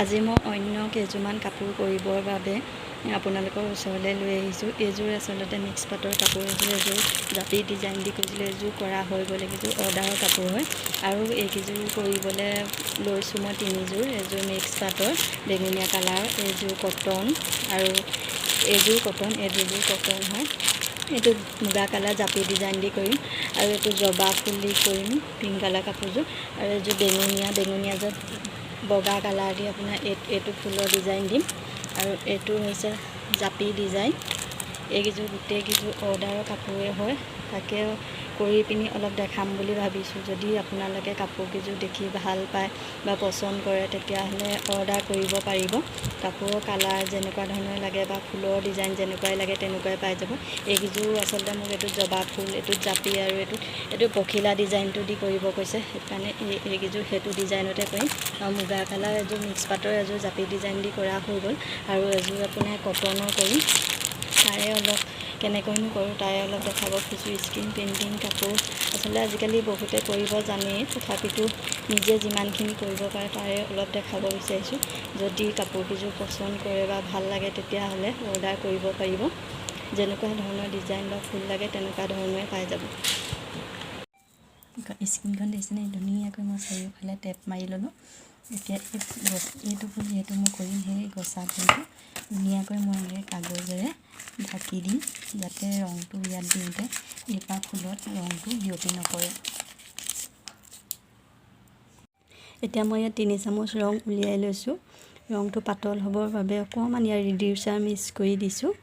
আজি মই অন্য কেইযোৰমান কাপোৰ কৰিবৰ বাবে আপোনালোকৰ ওচৰলৈ লৈ আহিছোঁ। এইযোৰ আচলতে মিক্স পাটৰ কাপোৰ এযোৰ জাপি ডিজাইন দি কৰিছিলোঁ। এইযোৰ কৰা হৈ গ'ল, এইকেইযোৰ অৰ্ডাৰৰ কাপোৰ হয়। আৰু এইকেইযোৰ কৰিবলৈ লৈছোঁ মই তিনিযোৰ। এযোৰ মিক্স পাটৰ বেঙুনীয়া কালাৰ, এইযোৰ কটন আৰু এইযোৰ কটন, এই দুযোৰ কটন হয়। এইটো মুগা কালাৰ জাপি ডিজাইন দি কৰিম আৰু এইটো জবা ফুল দি কৰিম পিংক কালাৰ কাপোৰযোৰ। আৰু এইযোৰ বেঙুনীয়া য'ত বগা কালাৰ দি আপোনাৰ এইটো ফুলৰ ডিজাইন দিম আৰু এইটো হৈছে জাপি ডিজাইন। এইকেইযোৰ গোটেইকেইযোৰ অৰ্ডাৰৰ কাপোৰে হয়। তাকে কৰি পিনি অলপ দেখাম বুলি ভাবিছোঁ। যদি আপোনালোকে কাপোৰকেইযোৰ দেখি ভাল পায় বা পচন্দ কৰে তেতিয়াহ'লে অৰ্ডাৰ কৰিব পাৰিব। কাপোৰৰ কালাৰ যেনেকুৱা ধৰণৰ লাগে বা ফুলৰ ডিজাইন যেনেকুৱাই লাগে তেনেকুৱাই পাই যাব। এইকেইযোৰ আচলতে মোক এইটোত জবা ফুল, এইটোত জাপি আৰু এইটো পখিলা ডিজাইনটো দি কৰিব কৈছে। সেইকাৰণে এইকেইযোৰ সেইটো ডিজাইনতে কৰিম। আৰু মুগা কালাৰ এযোৰ মিক্স পাটৰ এযোৰ জাপি ডিজাইন দি কৰা হৈ গ'ল আৰু এযোৰ আপোনাৰ কটনৰ কৰিম। তাৰে অলপ কেনেকৈনো কৰোঁ তাৰে অলপ দেখাব খুজিছোঁ। স্ক্ৰীন পেইণ্টিং কাপোৰ আচলতে আজিকালি বহুতে কৰিব জানেই, তথাপিতো নিজে যিমানখিনি কৰিব পাৰে তাৰে অলপ দেখাব বিচাৰিছোঁ। যদি কাপোৰকেইযোৰ পচন্দ কৰে বা ভাল লাগে তেতিয়াহ'লে অৰ্ডাৰ কৰিব পাৰিব। যেনেকুৱা ধৰণৰ ডিজাইন বা ফুল লাগে তেনেকুৱা ধৰণৰে পাই যাব। স্ক্ৰীনখন দেখিছেনে? ধুনীয়াকৈ মই চাৰিওফালে টেপ মাৰি ল'লোঁ। এতিয়া এইটো ফুল যিহেতু মই কৰিম, সেই গছা ফুলটো ধুনীয়াকৈ মই এনেকৈ কাগজেৰে ঢাকি দিম যাতে ৰংটো ইয়াত দিওঁতে লিপা ফুলত ৰংটো বিয়পি নপৰে। এতিয়া মই ইয়াত 3 চামুচ ৰং উলিয়াই লৈছোঁ। ৰংটো পাতল হ'বৰ বাবে অকণমান ইয়াৰ ৰিডিউচাৰ মিক্স কৰি দিছোঁ।